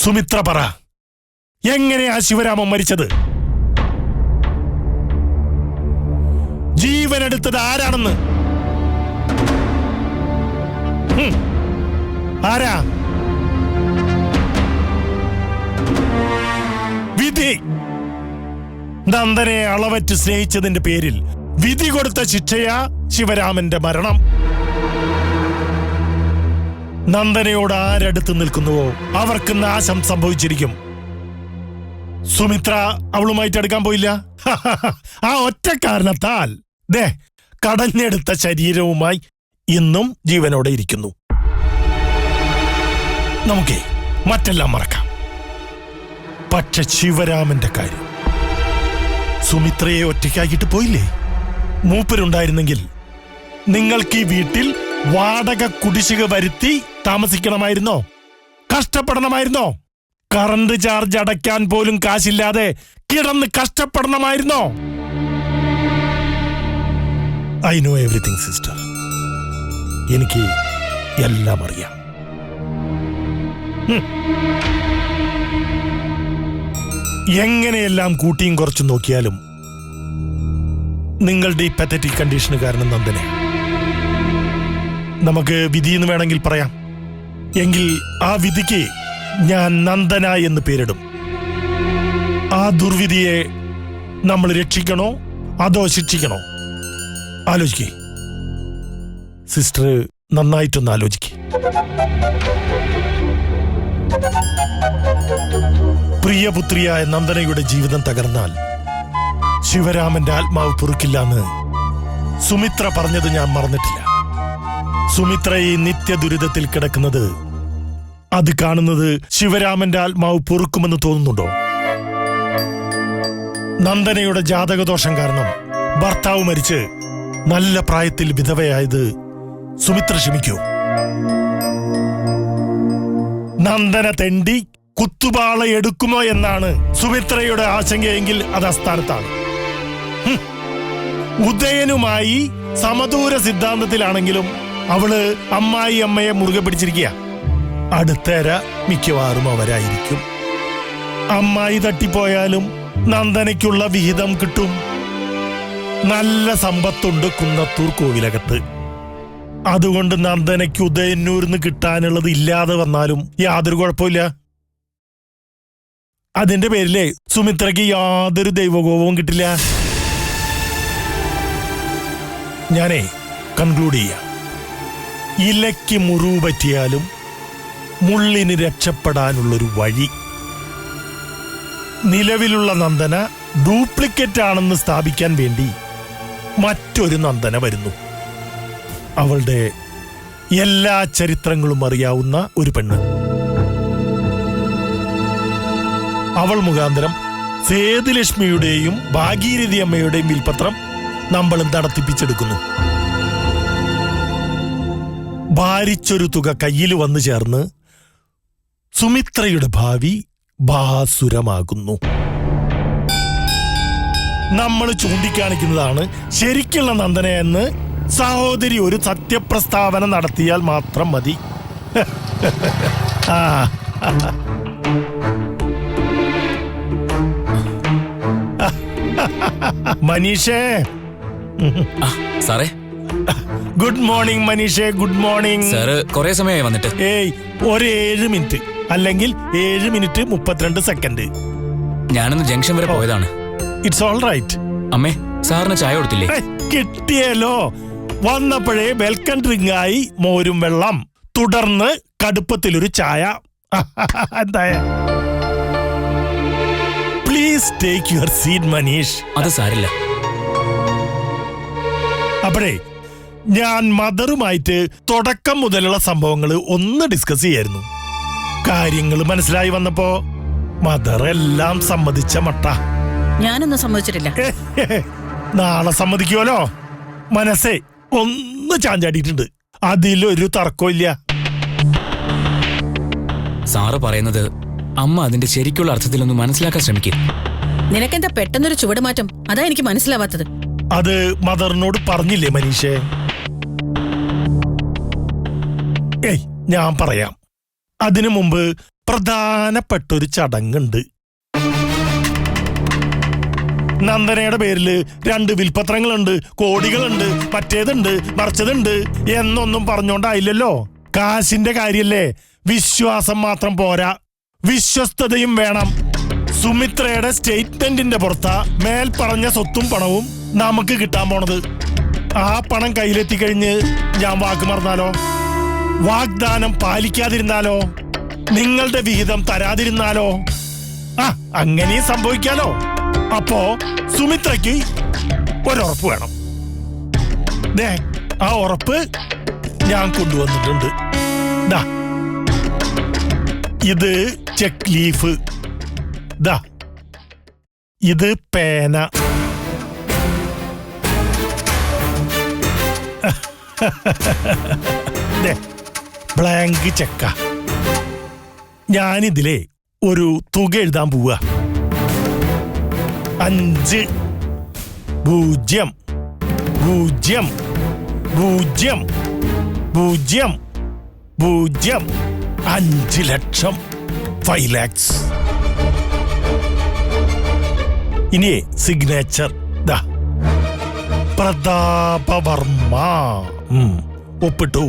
സുമിത്ര പറ, എങ്ങനെയാ ശിവരാമൻ മരിച്ചത്? ജീവനെടുത്തത് ആരാണെന്ന്? ആരാ? വിധി. നന്ദനെ അളവറ്റ് സ്നേഹിച്ചതിന്റെ പേരിൽ വിധി കൊടുത്ത ശിക്ഷയാ ശിവരാമന്റെ മരണം. നന്ദനയോട് ആരടുത്ത് നിൽക്കുന്നുവോ അവർക്ക് നാശം സംഭവിച്ചിരിക്കും. സുമിത്ര അവളുമായിട്ട് അടുക്കാൻ പോയില്ല. ആ ഒറ്റ കാരണത്താൽ കടഞ്ഞെടുത്ത ശരീരവുമായി ഇന്നും ജീവനോടെ ഇരിക്കുന്നു. നമുക്കേ മറ്റെല്ലാം മറക്കാം. പക്ഷെ ശിവരാമന്റെ കാര്യം, സുമിത്രയെ ഒറ്റയ്ക്കാക്കിയിട്ട് പോയില്ലേ? മൂപ്പരുണ്ടായിരുന്നെങ്കിൽ നിങ്ങൾക്ക് ഈ വീട്ടിൽ വാടക കുടിശ്ശിക വരുത്തി താമസിക്കണമായിരുന്നോ? കഷ്ടപ്പെടണമായിരുന്നോ? കറണ്ട് ചാർജ് അടയ്ക്കാൻ പോലും കാശില്ലാതെ കിടന്ന് കഷ്ടപ്പെടണമായിരുന്നോ? I know everything sister. എനിക്ക് എല്ലാം അറിയാം. എങ്ങനെയെല്ലാം കൂട്ടിയും കുറച്ചും നോക്കിയാലും നിങ്ങളുടെ ഈ പത്തറ്റിക് കണ്ടീഷന് കാരണം നന്ദനെ. നമുക്ക് വിധിയെന്ന് വേണമെങ്കിൽ പറയാം. എങ്കിൽ ആ വിധിക്ക് ഞാൻ നന്ദന എന്ന് പേരിടും. ആ ദുർവിധിയെ നമ്മൾ രക്ഷിക്കണോ അതോ ശിക്ഷിക്കണോ? ആലോചിക്കേ സിസ്റ്റർ, നന്നായിട്ടൊന്ന് ആലോചിക്കേ. പ്രിയപുത്രിയായ നന്ദനയുടെ ജീവിതം തകർന്നാൽ ശിവരാമന്റെ ആത്മാവ് പൊറുക്കില്ലാന്ന് സുമിത്ര പറഞ്ഞത് ഞാൻ മറന്നിട്ടില്ല. സുമിത്ര ഈ നിത്യ ദുരിതത്തിൽ കിടക്കുന്നത് അത് കാണുന്നത് ശിവരാമന്റെ ആത്മാവ് പൊറുക്കുമെന്ന് തോന്നുന്നുണ്ടോ? നന്ദനയുടെ ജാതകദോഷം കാരണം ഭർത്താവ് മരിച്ച് നല്ല പ്രായത്തിൽ വിധവയായത് സുമിത്ര ക്ഷമിക്കൂ? നന്ദന തെണ്ടി കുത്തുപാള എടുക്കുമോ എന്നാണ് സുമിത്രയുടെ ആശങ്കയെങ്കിൽ അത് അസ്ഥാനത്താണ്. ഉദയനുമായി സമദൂര സിദ്ധാന്തത്തിലാണെങ്കിലും അവള് അമ്മായി അമ്മയെ മുറുകെ പിടിച്ചിരിക്കുക. അടുത്തേര മിക്കവാറും അവരായിരിക്കും. അമ്മായി തട്ടിപ്പോയാലും നന്ദനയ്ക്കുള്ള വിഹിതം കിട്ടും. നല്ല സമ്പത്തുണ്ട് കുന്നത്തൂർ കോവിലകത്ത്. അതുകൊണ്ട് നന്ദനയ്ക്ക് ഉദയന്നൂരിന്ന് കിട്ടാനുള്ളത് ഇല്ലാതെ വന്നാലും യാതൊരു കുഴപ്പമില്ല. അതിന്റെ പേരിലെ സുമിത്രയ്ക്ക് യാതൊരു ദൈവകോപവും കിട്ടില്ല. ഞാനേ കൺക്ലൂഡ് ചെയ്യാം. ഇലയ്ക്ക് മുറിവ് പറ്റിയാലും മുള്ളിന് രക്ഷപ്പെടാനുള്ളൊരു വഴി. നിലവിലുള്ള നന്ദന ഡ്യൂപ്ലിക്കേറ്റ് ആണെന്ന് സ്ഥാപിക്കാൻ വേണ്ടി മറ്റൊരു നന്ദന വരുന്നു. അവളുടെ എല്ലാ ചരിത്രങ്ങളും അറിയാവുന്ന ഒരു പെണ്ണ്. അവൾ മുഖാന്തരം സേതുലക്ഷ്മിയുടെയും ഭാഗീരഥി അമ്മയുടെയും വിൽപത്രം നമ്മളും നടത്തിപ്പിച്ചെടുക്കുന്നു. ഭാരിച്ചൊരു തുക കയ്യിൽ വന്നു ചേർന്ന് സുമിത്രയുടെ ഭാവി ഭാസുരമാകുന്നു. നമ്മൾ ചൂണ്ടിക്കാണിക്കുന്നതാണ് ശരിക്കുള്ള നന്ദന എന്ന് സഹോദരി ഒരു സത്യപ്രസ്താവന നടത്തിയാൽ മാത്രം മതി. മനീഷേ. സാറേ, ഗുഡ് മോർണിംഗ് മനീഷേ. Good morning. സാറ് കുറെ സമയമായി വന്നിട്ട്. ഒരു 7 മിനിറ്റ് അല്ലെങ്കിൽ 7 മിനിറ്റ് 32 സെക്കൻഡ്. ഞാനൊന്ന് ജംഗ്ഷൻ വരെ പോയതാണ്. It's all right. അമ്മേ, സാറിന് ചായ കൊടുത്തില്ലേ? കിട്ടിയല്ലോ. വന്നപ്പോഴേ വെൽക്കം ഡ്രിങ്ക് ആയി മോരും വെള്ളം, തുടർന്ന് കടുപ്പത്തിലൊരു ചായ. എന്തായ please take your seat Manish. അത് സാരില്ല. അപ്പോഴേ ഞാൻ മദറുമായിട്ട് തുടക്കം മുതലുള്ള സംഭവങ്ങൾ ഒന്ന് ഡിസ്കസ് ചെയ്യായിരുന്നു. കാര്യങ്ങൾ മനസ്സിലായി വന്നപ്പോ മദർ എല്ലാം സമ്മതിച്ച മട്ട. ഞാനൊന്നും സമ്മതിച്ചിട്ടില്ല. നാളെ സമ്മതിക്കുമല്ലോ. മനസ്സേ ഒന്ന് ചാഞ്ചാടിയിട്ടുണ്ട്. അതിലൊരു തർക്കമില്ല. സാറ് പറയുന്നത് അമ്മ അതിന്റെ ശരിക്കുള്ള അർത്ഥത്തിലൊന്ന് മനസ്സിലാക്കാൻ ശ്രമിക്കും. നിനക്കെന്താ പെട്ടെന്നൊരു ചുവടുമാറ്റം? അതാ എനിക്ക് മനസ്സിലാവാത്തത്. അത് മദറിനോട് പറഞ്ഞില്ലേ മനീഷേ? ഞാൻ പറയാം. അതിനു മുമ്പ് പ്രധാനപ്പെട്ടൊരു ചടങ്ങുണ്ട്. നന്ദനയുടെ പേരില് 2 വിൽപത്രങ്ങളുണ്ട്, കോടികളുണ്ട്, മറ്റേതുണ്ട്, മറിച്ചതുണ്ട് എന്നൊന്നും പറഞ്ഞോണ്ടായില്ലല്ലോ. കാശിന്റെ കാര്യല്ലേ, വിശ്വാസം മാത്രം പോരാ, വിശ്വസ്തതയും വേണം. സുമിത്രയുടെ സ്റ്റേറ്റ്മെന്റിന്റെ പുറത്താ മേൽ പറഞ്ഞ സ്വത്തും പണവും നമുക്ക് കിട്ടാൻ പോണത്. ആ പണം കയ്യിലെത്തിക്കഴിഞ്ഞ് ഞാൻ വാക്ക് മറന്നാലോ, വാഗ്ദാനം പാലിക്കാതിരുന്നാലോ, നിങ്ങളുടെ വിഹിതം തരാതിരുന്നാലോ, അങ്ങനെയും സംഭവിക്കാലോ. അപ്പോ സുമിത്രയ്ക്ക് ഒരുറപ്പ് വേണം. ആ ഉറപ്പ് ഞാൻ കൊണ്ടുവന്നിട്ടുണ്ട്. ഇത് ചെക്ക് ലീഫ്, ഇത് പേന, ബ്ലാങ്ക് ചെക്ക. ഞാനിതിലെ ഒരു തുക എഴുതാൻ പോവുക. 5 0 0 0 0 0 5 ലക്ഷം, 5 lakhs. ഇനി സിഗ്നേച്ചർ പ്രതാപവർമ്മ, ഒപ്പിട്ടു.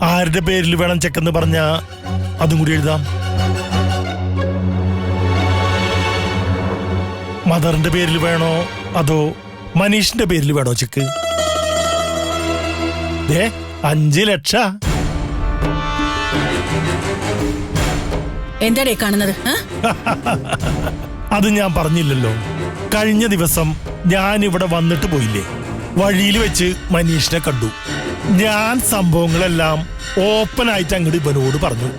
ആരുടെ പേരിൽ വേണം ചെക്കെന്ന് പറഞ്ഞ അതും കൂടി എഴുതാം. മദറിന്റെ പേരിൽ വേണോ അതോ മനീഷിന്റെ പേരിൽ വേണോ ചെക്ക്? 5 ലക്ഷം. എന്താടേ കാണുന്നത്? അത് ഞാൻ പറഞ്ഞില്ലല്ലോ. കഴിഞ്ഞ ദിവസം ഞാൻ ഇവിടെ വന്നിട്ട് പോയില്ലേ, വഴിയിൽ വെച്ച് മനീഷിനെ കണ്ടു. ഞാൻ സംഭവങ്ങളെല്ലാം ഓപ്പൺ ആയിട്ട് അങ്ങോട്ട് ഇവനോട് പറഞ്ഞു.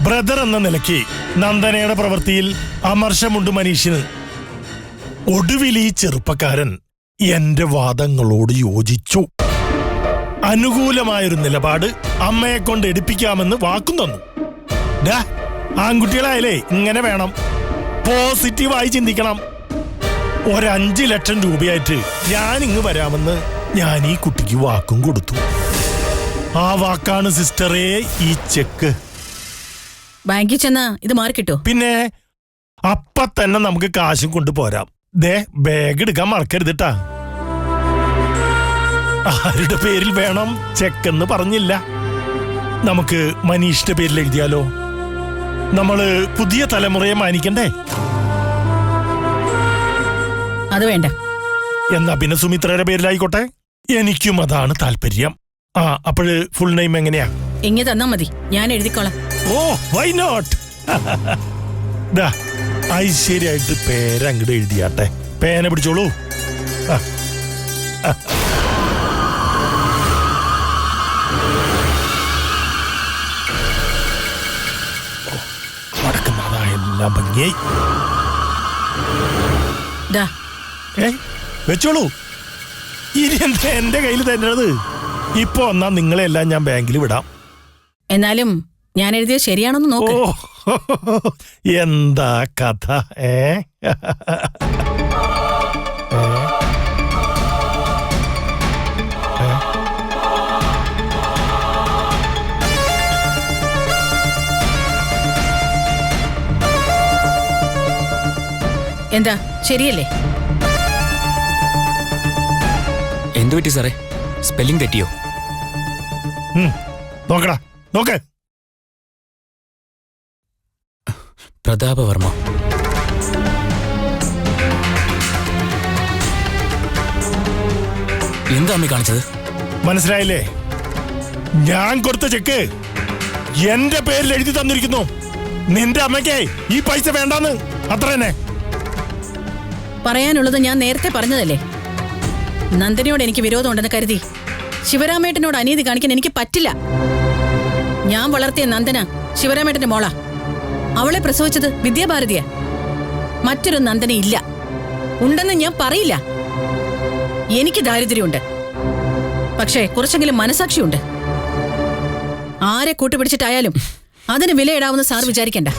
ബ്രദർ എന്ന നിലയ്ക്ക് നന്ദനയുടെ പ്രവൃത്തിയിൽ അമർഷമുണ്ട് മനീഷിന്. ഒടുവിൽ ഈ ചെറുപ്പക്കാരൻ എന്റെ വാദങ്ങളോട് യോജിച്ചു. അനുകൂലമായൊരു നിലപാട് അമ്മയെ കൊണ്ട് എടുപ്പിക്കാമെന്ന് വാക്കും തന്നു. ആൺകുട്ടികളായാലേ ഇങ്ങനെ വേണം, പോസിറ്റീവായി ചിന്തിക്കണം. 5 ലക്ഷം രൂപയായിട്ട് ഞാൻ ഇങ്ങ് വരാമെന്ന് ഞാൻ ഈ കുട്ടിക്ക് വാക്കും കൊടുത്തു. ആ വാക്കാണ് സിസ്റ്ററേ ഈ ചെക്ക്. ബാങ്കിൽ ചെന്നാ ഇത് മാറിക്കിട്ടോ? പിന്നെ അപ്പ തന്നെ നമുക്ക് കാശും കൊണ്ടുപോരാം. ബാഗ് എടുക്കാൻ മറക്കരുതിട്ടാ. ആരുടെ പേരിൽ വേണം ചെക്കെന്ന് പറഞ്ഞില്ല. നമുക്ക് മനീഷിന്റെ പേരിൽ എഴുതിയാലോ? നമ്മള് പുതിയ തലമുറയെ മാനിക്കണ്ടേ? അത് വേണ്ട. എന്നാ പിന്നെ സുമിത്രയുടെ പേരിലായിക്കോട്ടെ. എനിക്കും അതാണ് താല്പര്യം. അപ്പോഴ് ഫുൾ നെയിം എങ്ങനെയാ? ഇങ്ങനെ തന്നാ മതി, ഞാൻ എഴുതിക്കോളാം. ഓ വൈ നോട്ട്. ഐശ്വര്യായിട്ട് പേരങ്ങട് എഴുതിയാട്ടെ. പേന പിടിച്ചോളൂ. എല്ലാം ഭംഗിയായി. വെച്ചോളൂ. ഇനി എന്താ എന്റെ കയ്യിൽ തരുന്നത്? ഇപ്പൊ എന്നാ നിങ്ങളെല്ലാം ഞാൻ ബാങ്കിൽ വിടാം. എന്നാലും ഞാൻ എഴുതിയത് ശരിയാണെന്ന് നോക്കൂ. എന്താ കഥ? എന്താ ശരിയല്ലേ? എന്തു പറ്റി സാറേ? സ്പെല്ലിംഗ് തെറ്റിയോ? നോക്കടാ, നോക്ക്. പ്രതാപവർമ്മ. എന്താ അമ്മ കാണിച്ചത്? മനസ്സിലായില്ലേ? ഞാൻ കൊടുത്ത ചെക്ക് എന്റെ പേരിൽ എഴുതി തന്നിരിക്കുന്നു. നിന്റെ അമ്മയ്ക്ക് ഈ പൈസ വേണ്ടാന്ന്, അത്ര തന്നെ. പറയാനുള്ളത് ഞാൻ നേരത്തെ പറഞ്ഞതല്ലേ. നന്ദനയോട് എനിക്ക് വിരോധമുണ്ടെന്ന് കരുതി ശിവരാമേട്ടനോട് അനീതി കാണിക്കാൻ എനിക്ക് പറ്റില്ല. ഞാൻ വളർത്തിയ നന്ദന ശിവരാമേട്ടന്റെ മോളാ. അവളെ പ്രസവിച്ചത് വിദ്യാഭാരതിയാ. മറ്റൊരു നന്ദന ഇല്ല, ഉണ്ടെന്ന് ഞാൻ പറയില്ല. എനിക്ക് ദാരിദ്ര്യമുണ്ട്, പക്ഷേ കുറച്ചെങ്കിലും മനസാക്ഷിയുണ്ട്. ആരെ കൂട്ടുപിടിച്ചിട്ടായാലും അതിന് വിലയിടാവുന്ന സാർ വിചാരിക്കണ്ട.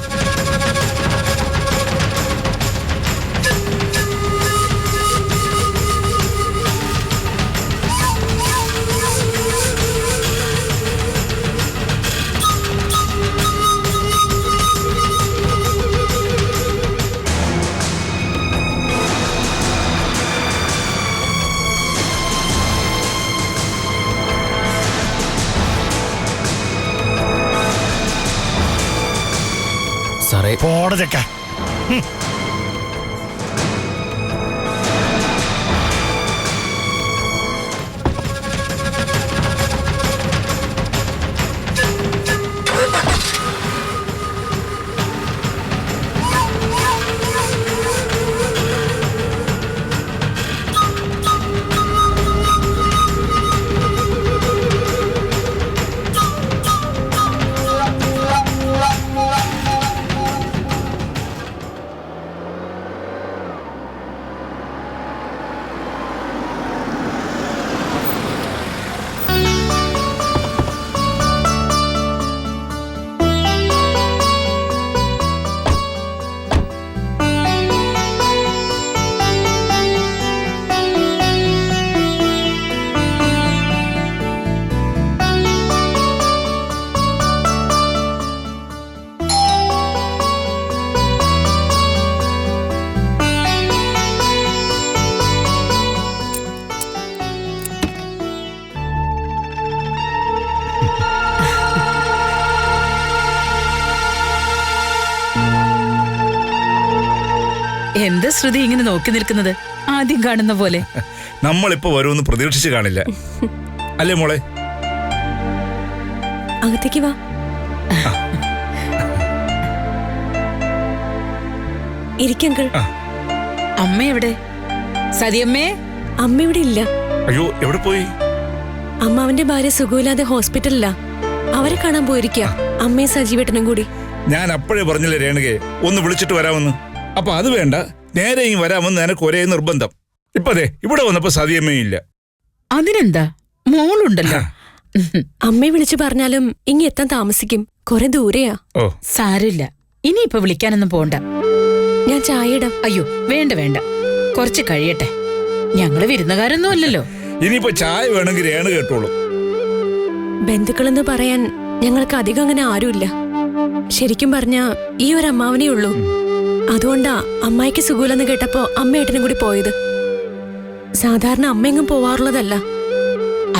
സാറേ. പോട ചെക്ക. എന്താ ശ്രുതി ഇങ്ങനെ നോക്കി നിൽക്കുന്നത്? ആദ്യം കാണുന്ന പോലെ. നമ്മളിപ്പോ വരുമെന്ന് പ്രതീക്ഷിച്ച് കാണില്ല അല്ലേ മോളെ? അകത്തേക്ക് വാ. ഇരിക്കങ്കിൾ. അമ്മ എവിടെ? സതിയമ്മേ. അമ്മ ഇവിടെ ഇല്ല. അയ്യോ, എവിടെ പോയി? അമ്മാവന്റെ ഭാര്യ സുഖമില്ലാതെ ഹോസ്പിറ്റലിലാ. അവരെ കാണാൻ പോയിരിക്ക. അമ്മയും സജീവേട്ടനും കൂടി. ഞാൻ അപ്പോഴേ പറഞ്ഞില്ലേ രേണുകെ ഒന്ന് വിളിച്ചിട്ട് വരാമെന്ന്. അപ്പൊ അത് വേണ്ട, നേരെ ഇങ്ങ് വരാമെന്ന് എനിക്ക് ഒരേ നിർബന്ധം. ഇപ്പതേ ഇവിടെ വന്നപ്പോ സതിയമ്മയും ഇല്ല. അതിനെന്താ, മോളുണ്ടല്ലോ. അമ്മയെ വിളിച്ചു പറഞ്ഞാലും ഇങ്ങ എത്താൻ താമസിക്കും. കുറെ ദൂരെയാ. ഓ സാരില്ല, ഇനിയിപ്പൊ വിളിക്കാനൊന്നും പോണ്ട. ഞാൻ ചായ ഇടാം. അയ്യോ വേണ്ട വേണ്ട, കുറച്ച് കഴിയട്ടെ. ഞങ്ങള് വിരുന്നുകാരൊന്നും അല്ലല്ലോ. ഇനിയിപ്പോ ചായ വേണമെങ്കിൽ രേണു കേട്ടോളൂ. ബന്ധുക്കളെന്ന് പറയാൻ ഞങ്ങൾക്ക് അധികം അങ്ങനെ ആരുമില്ല. ശരിക്കും പറഞ്ഞാ ഈ ഒരു അമ്മാവനേ ഉള്ളൂ. അതുകൊണ്ടാ അമ്മായിക്ക് സുഖമില്ലെന്ന് കേട്ടപ്പോ അമ്മയേട്ടനും കൂടി പോയത്. സാധാരണ അമ്മയെങ്ങും പോവാറുള്ളതല്ല.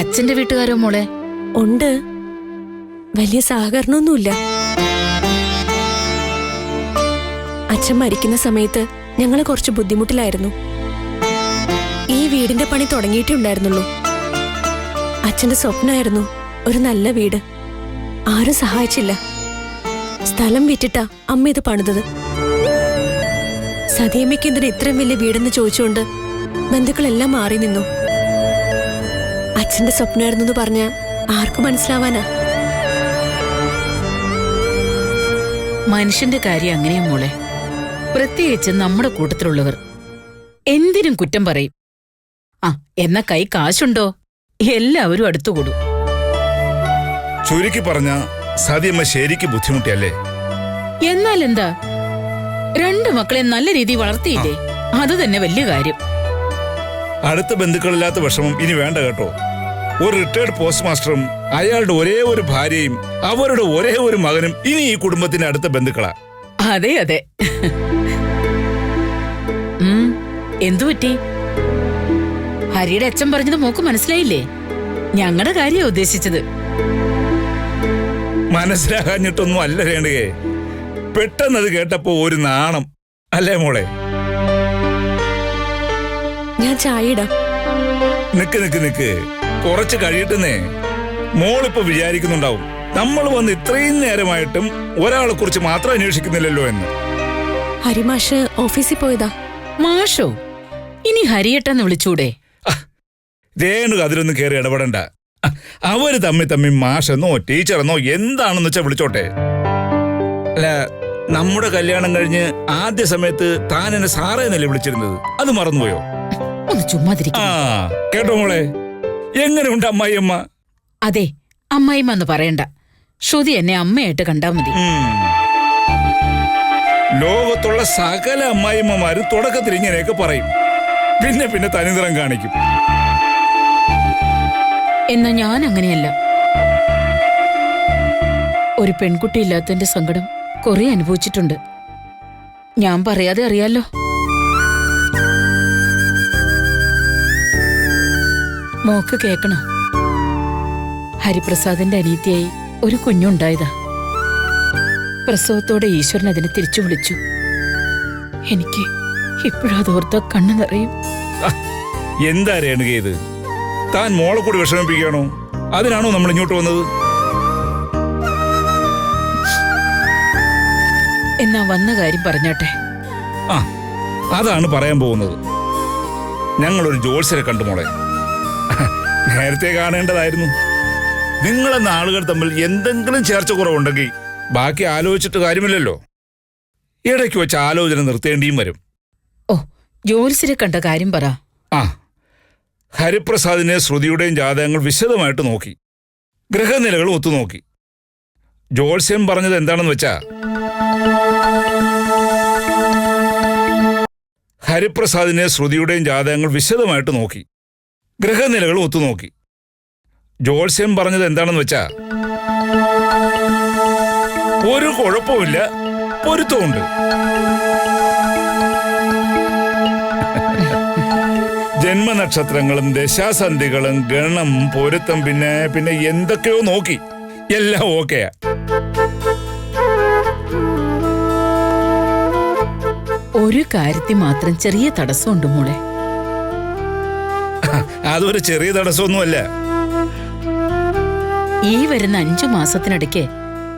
അച്ഛന്റെ വീട്ടുകാരോ മോളെ? ഉണ്ട്, വലിയ സഹകരണമൊന്നുമില്ല. അച്ഛൻ മരിക്കുന്ന സമയത്ത് ഞങ്ങള് കുറച്ച് ബുദ്ധിമുട്ടിലായിരുന്നു. ഈ വീടിന്റെ പണി തുടങ്ങിയിട്ടുണ്ടായിരുന്നുള്ളൂ. അച്ഛന്റെ സ്വപ്നമായിരുന്നു ഒരു നല്ല വീട്. ആരും സഹായിച്ചില്ല. സ്ഥലം വിറ്റിട്ടാ അമ്മ ഇത് പണിതത്. സതിയമ്മയ്ക്ക് എന്തിനാ ഇത്രയും വലിയ വീടെന്ന് ചോദിച്ചുകൊണ്ട് ബന്ധുക്കളെല്ലാം മാറി നിന്നു. അച്ഛന്റെ സ്വപ്നമായിരുന്നു പറഞ്ഞ ആർക്കും മനസ്സിലാവാനാ? മനുഷ്യന്റെ കാര്യം അങ്ങനെയാ മോളെ. പ്രത്യേകിച്ച് നമ്മുടെ കൂട്ടത്തിലുള്ളവർ എന്തിനും കുറ്റം പറയും. ആ എന്ന കൈ കാശുണ്ടോ എല്ലാവരും അടുത്തുകൂടും. ചുരുക്കി പറഞ്ഞ സതിയമ്മ ശരിക്ക് ബുദ്ധിമുട്ടിയല്ലേ? എന്നാൽ എന്താ, രണ്ടു മക്കളെ നല്ല രീതിയിൽ വളർത്തിയില്ലേ? അത് തന്നെ വലിയ കാര്യം. അടുത്ത ബന്ധുക്കളില്ലാത്ത വിഷമം ഇനി വേണ്ട കേട്ടോ. ഒരു റിട്ടയർഡ് പോസ്റ്റ് മാസ്റ്ററും അയാളുടെ ഒരേ ഒരു ഭാര്യയും അവരുടെ ഒരേ ഒരു മകനും ഇനി ഈ കുടുംബത്തിന്റെ അടുത്ത ബന്ധുക്കളാ. അതെ അതെ. എന്തുപറ്റി? ഹരിയുടെ അച്ഛൻ പറഞ്ഞത് മോക്ക് മനസ്സിലായില്ലേ? ഞങ്ങളുടെ കാര്യ ഉദ്ദേശിച്ചത്. മനസ്സിലാകാഞ്ഞിട്ടൊന്നും അല്ല രേണുകേ, പെട്ടെന്നത് കേട്ടപ്പോ ഒരു നാണം അല്ലേ മോളെ? ഞാൻ ചായ ഇടാം. നിക്ക് നിക്ക് നിക്ക്, കുറച്ച് കഴിയട്ടെന്നേ. മോളിപ്പോ വിചാരിക്കുന്നുണ്ടാവും നമ്മൾ വന്ന് ഇത്രയും നേരമായിട്ടും ഒരാളെ കുറിച്ച് മാത്രം അന്വേഷിക്കുന്നില്ലല്ലോ എന്ന്. ഹരിമാഷ് ഓഫീസിൽ പോയതാ. മാഷോ? ഇനി ഹരിയേട്ടെന്ന് വിളിച്ചൂടെ? രേണു അതിലൊന്നും കയറി ഇടപെടണ്ട. അവര് തമ്മിൽ മാഷെന്നോ ടീച്ചറെന്നോ എന്താണെന്ന് വെച്ചാ വിളിച്ചോട്ടെ. അല്ല, നമ്മുടെ കല്യാണം കഴിഞ്ഞ് ആദ്യ സമയത്ത് താൻ എന്നെ സാറേ എന്നല്ലേ വിളിച്ചിരുന്നത്? അത് മറന്നുപോയോ? ഒന്ന് ചുമ്മാതിരിക്കും. ആ കേട്ടോ മോളെ, എങ്ങനെയുണ്ട് അമ്മായിയമ്മ? അതെ, അമ്മായിമ്മ എന്ന് പറയണ്ട. ശ്രുതി എന്നെ അമ്മയായിട്ട് കണ്ടാ മതി. ലോകത്തുള്ള സകല അമ്മായിമ്മമാരും തുടക്കത്തിൽ ഇങ്ങനെയൊക്കെ പറയും, പിന്നെ പിന്നെ തനിനിറം കാണിക്കും. എന്നാ ഞാൻ അങ്ങനെയല്ല. ഒരു പെൺകുട്ടി ഇല്ലാത്തതിന്റെ സങ്കടം കുറെ അനുഭവിച്ചിട്ടുണ്ട്. ഞാൻ പറയാതെ അറിയാലോ. മോക്ക് കേക്കണോ? ഹരിപ്രസാദിന്റെ അനീതിയായി ഒരു കുഞ്ഞുണ്ടായതാ. പ്രസവത്തോടെ ഈശ്വരൻ അതിനെ തിരിച്ചു വിളിച്ചു. എനിക്ക് ഇപ്പോഴും അതോർത്ത കണ്ണു നിറയും. എന്താ രേണുക ഇത്? താൻ മോളെ കൂടി വിഷമിപ്പിക്കുകയാണോ? അതിനാണോ നമ്മൾ ഇങ്ങോട്ട് വന്നത്? എന്നാ വന്ന കാര്യം പറഞ്ഞാട്ടെ. ആ, അതാണ് പറയാൻ പോകുന്നത്. ഞങ്ങളൊരു ജോത്സ്യരെ കണ്ടു മോളെ. നേരത്തെ കാണേണ്ടതായിരുന്നു. നിങ്ങളെന്ന ആളുകൾ തമ്മിൽ എന്തെങ്കിലും ചേർച്ച കുറവുണ്ടെങ്കിൽ ബാക്കി ആലോചിച്ചിട്ട് കാര്യമില്ലല്ലോ. ഇടയ്ക്ക് വെച്ച് ആലോചന നിർത്തേണ്ടിയും വരും. ഓ, ജോത്സ്യരെ കണ്ട കാര്യം പറ. ആ, ഹരിപ്രസാദിനെ ശ്രുതിയുടെയും ജാതകങ്ങൾ വിശദമായിട്ട് നോക്കി, ഗ്രഹനിലകൾ ഒത്തുനോക്കി. ജോത്സ്യം പറഞ്ഞത് എന്താണെന്ന് വെച്ചാ, ഹരിപ്രസാദിനെ ശ്രുതിയുടെയും ജാതകങ്ങൾ വിശദമായിട്ട് നോക്കി, ഗ്രഹനിലകൾ ഒത്തുനോക്കി. ജോത്സ്യം പറഞ്ഞത് എന്താണെന്ന് വെച്ചാ, ഒരു കുഴപ്പമില്ല, പൊരുത്തമുണ്ട്. ജന്മനക്ഷത്രങ്ങളും ദശാസന്ധികളും ഗണം പൊരുത്തം പിന്നെ എന്തൊക്കെയോ നോക്കി. എല്ലാം ഓക്കെയാ. ഒരു കാര്യത്തിൽ മാത്രം ചെറിയ തടസ്സമുണ്ട് മോളെ. അതൊരു ചെറിയ തടസ്സമൊന്നുമല്ല. ഈ വരുന്ന 5 മാസത്തിനിടയ്ക്ക്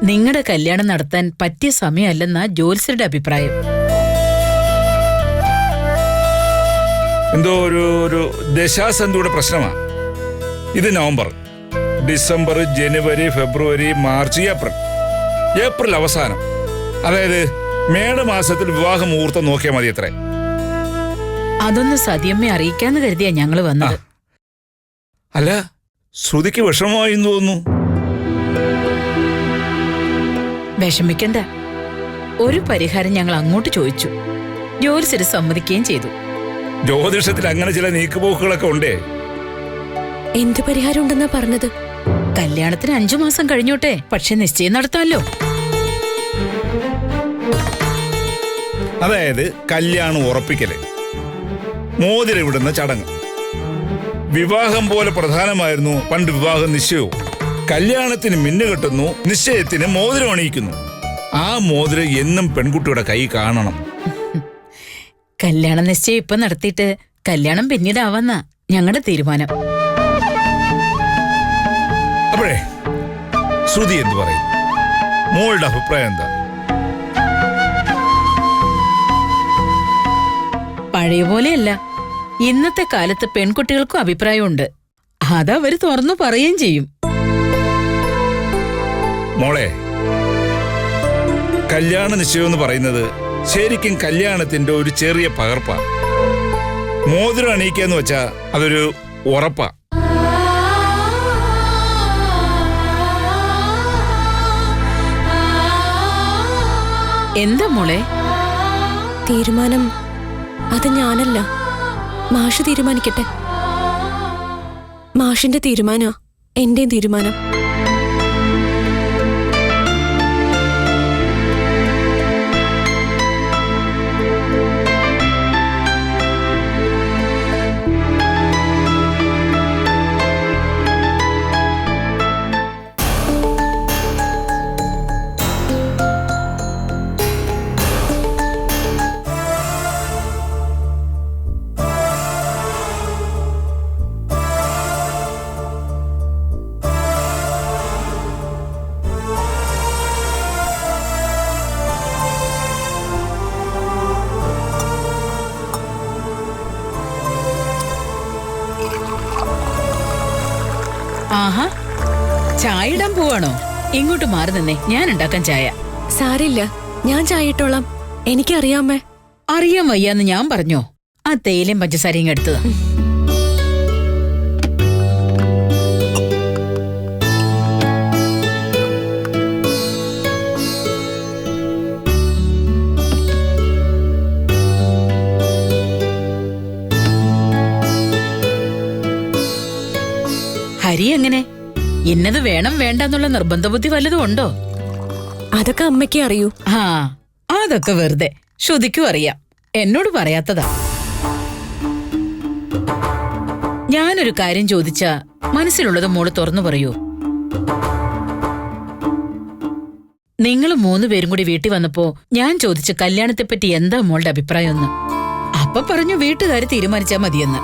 നിങ്ങളുടെ കല്യാണം നടത്താൻ പറ്റിയ സമയമല്ലെന്നാ ജോത്സ്യരുടെ അഭിപ്രായം. എന്തോ ഒരു ദശാസന്ധിയുടെ പ്രശ്നമാ. ഇത് നവംബർ, ഡിസംബർ, ജനുവരി, ഫെബ്രുവരി, മാർച്ച്, ഏപ്രിൽ അവസാനം. അതായത് മേടമാസത്തിൽ വിവാഹ മുഹൂർത്തം നോക്കിയാൽ മതി. അത്രേ. അതൊന്ന് സതിയമ്മയെ അറിയിക്കാന്ന് കരുതിയാ ഞങ്ങള് വന്നത്. അല്ല, ശ്രുതിക്ക് വിഷമമായി എന്ന് തോന്നുന്നു. വിഷമിക്കണ്ട. ഒരു പരിഹാരം ഞങ്ങൾ അങ്ങോട്ട് ചോദിച്ചു. ജോത്സ്യര് സമ്മതിക്കുകയും ചെയ്തു. ജ്യോതിഷത്തിൽ അങ്ങനെ ചില നീക്കുപോക്കുകളൊക്കെ ഉണ്ടേ. എന്ത് പരിഹാരം ഉണ്ടെന്നാ പറഞ്ഞത്? കല്യാണത്തിന് 5 മാസം കഴിഞ്ഞോട്ടെ, പക്ഷെ നിശ്ചയം നടത്താമല്ലോ. അതായത് കല്യാണം ഉറപ്പിക്കല്, മോതിരം ഇടുന്ന ചടങ്ങ്. വിവാഹം പോലെ പ്രധാനമായിരുന്നു പണ്ട് വിവാഹ നിശ്ചയവും. കല്യാണത്തിന് മിന്നു കെട്ടുന്നു, നിശ്ചയത്തിന് മോതിരം അണിയിക്കുന്നു. ആ മോതിരം എന്നും പെൺകുട്ടിയുടെ കൈ കാണണം. കല്യാണ നിശ്ചയം ഇപ്പൊ നടത്തിയിട്ട് കല്യാണം പിന്നീടാവാന്നാ ഞങ്ങളുടെ തീരുമാനം. അപ്പോഴേ ശ്രുതി എന്തു പറയും? മോളുടെ അഭിപ്രായം എന്താ? പഴയ പോലെയല്ല. ഇന്നത്തെ കാലത്ത് പെൺകുട്ടികൾക്കും അഭിപ്രായമുണ്ട്. അതവര് തുറന്നു പറയുകയും ചെയ്യും. മോളെ, കല്യാണ നിശ്ചയം എന്ന് പറയുന്നത് ശരിക്കും കല്യാണത്തിന്റെ ഒരു ചെറിയ പകർപ്പാ. മോതിരം അണിയിക്കാന്ന് വെച്ചാ അതൊരു ഉറപ്പാ. എന്താ മോളെ? തീരുമാനം അത് ഞാനല്ല, മാഷ് തീരുമാനിക്കട്ടെ. മാഷിന്റെ തീരുമാനാ എന്റെയും തീരുമാനം. ആഹാ, ചായ ഇടാൻ പോവാണോ? ഇങ്ങോട്ട് മാറി നിന്നേ, ഞാൻ ഉണ്ടാക്കാൻ ചായ. സാരില്ല, ഞാൻ ചായ ഇട്ടോളാം. എനിക്കറിയാമേ. അറിയാൻ വയ്യാന്ന് ഞാൻ പറഞ്ഞോ? ആ തേയിലയും പഞ്ചസാരയും എടുത്തതാ. ഹരി എങ്ങനെ? ഇന്നത് വേണം വേണ്ടെന്നുള്ള നിർബന്ധ ബുദ്ധി വല്ലതും ഉണ്ടോ? അതൊക്കെ അമ്മയ്ക്കേ അറിയൂ. ആ, അതൊക്കെ വെറുതെ. ശ്രുതിക്കും അറിയാം, എന്നോട് പറയാത്തതാ. ഞാനൊരു കാര്യം ചോദിച്ചാ മനസ്സിലുള്ളത് മോള് തുറന്നു പറയൂ. നിങ്ങൾ 3 പേരും കൂടി വീട്ടിൽ വന്നപ്പോ ഞാൻ ചോദിച്ച കല്യാണത്തെപ്പറ്റി എന്താ മോളുടെ അഭിപ്രായമെന്ന്. അപ്പൊ പറഞ്ഞു വീട്ടുകാര് തീരുമാനിച്ചാ മതിയെന്ന്.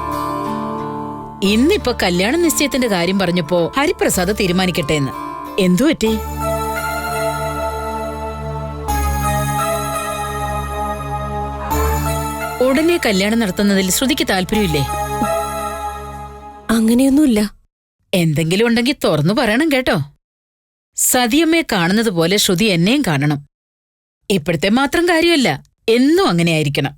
ഇന്നിപ്പോ കല്യാണ നിശ്ചയത്തിന്റെ കാര്യം പറഞ്ഞപ്പോ ഹരിപ്രസാദ് തീരുമാനിക്കട്ടെ എന്ന്. എന്തു പറ്റി? ഉടനെ കല്യാണം നടത്തുന്നതിൽ ശ്രുതിക്ക് താല്പര്യമില്ലേ? അങ്ങനെയൊന്നുമില്ല. എന്തെങ്കിലും ഉണ്ടെങ്കിൽ തുറന്നു പറയണം കേട്ടോ. സതിയമ്മയെ കാണുന്നത് പോലെ ശ്രുതി എന്നെയും കാണണം. ഇപ്പോഴത്തെ മാത്രം കാര്യമല്ല, എന്നും അങ്ങനെയായിരിക്കണം.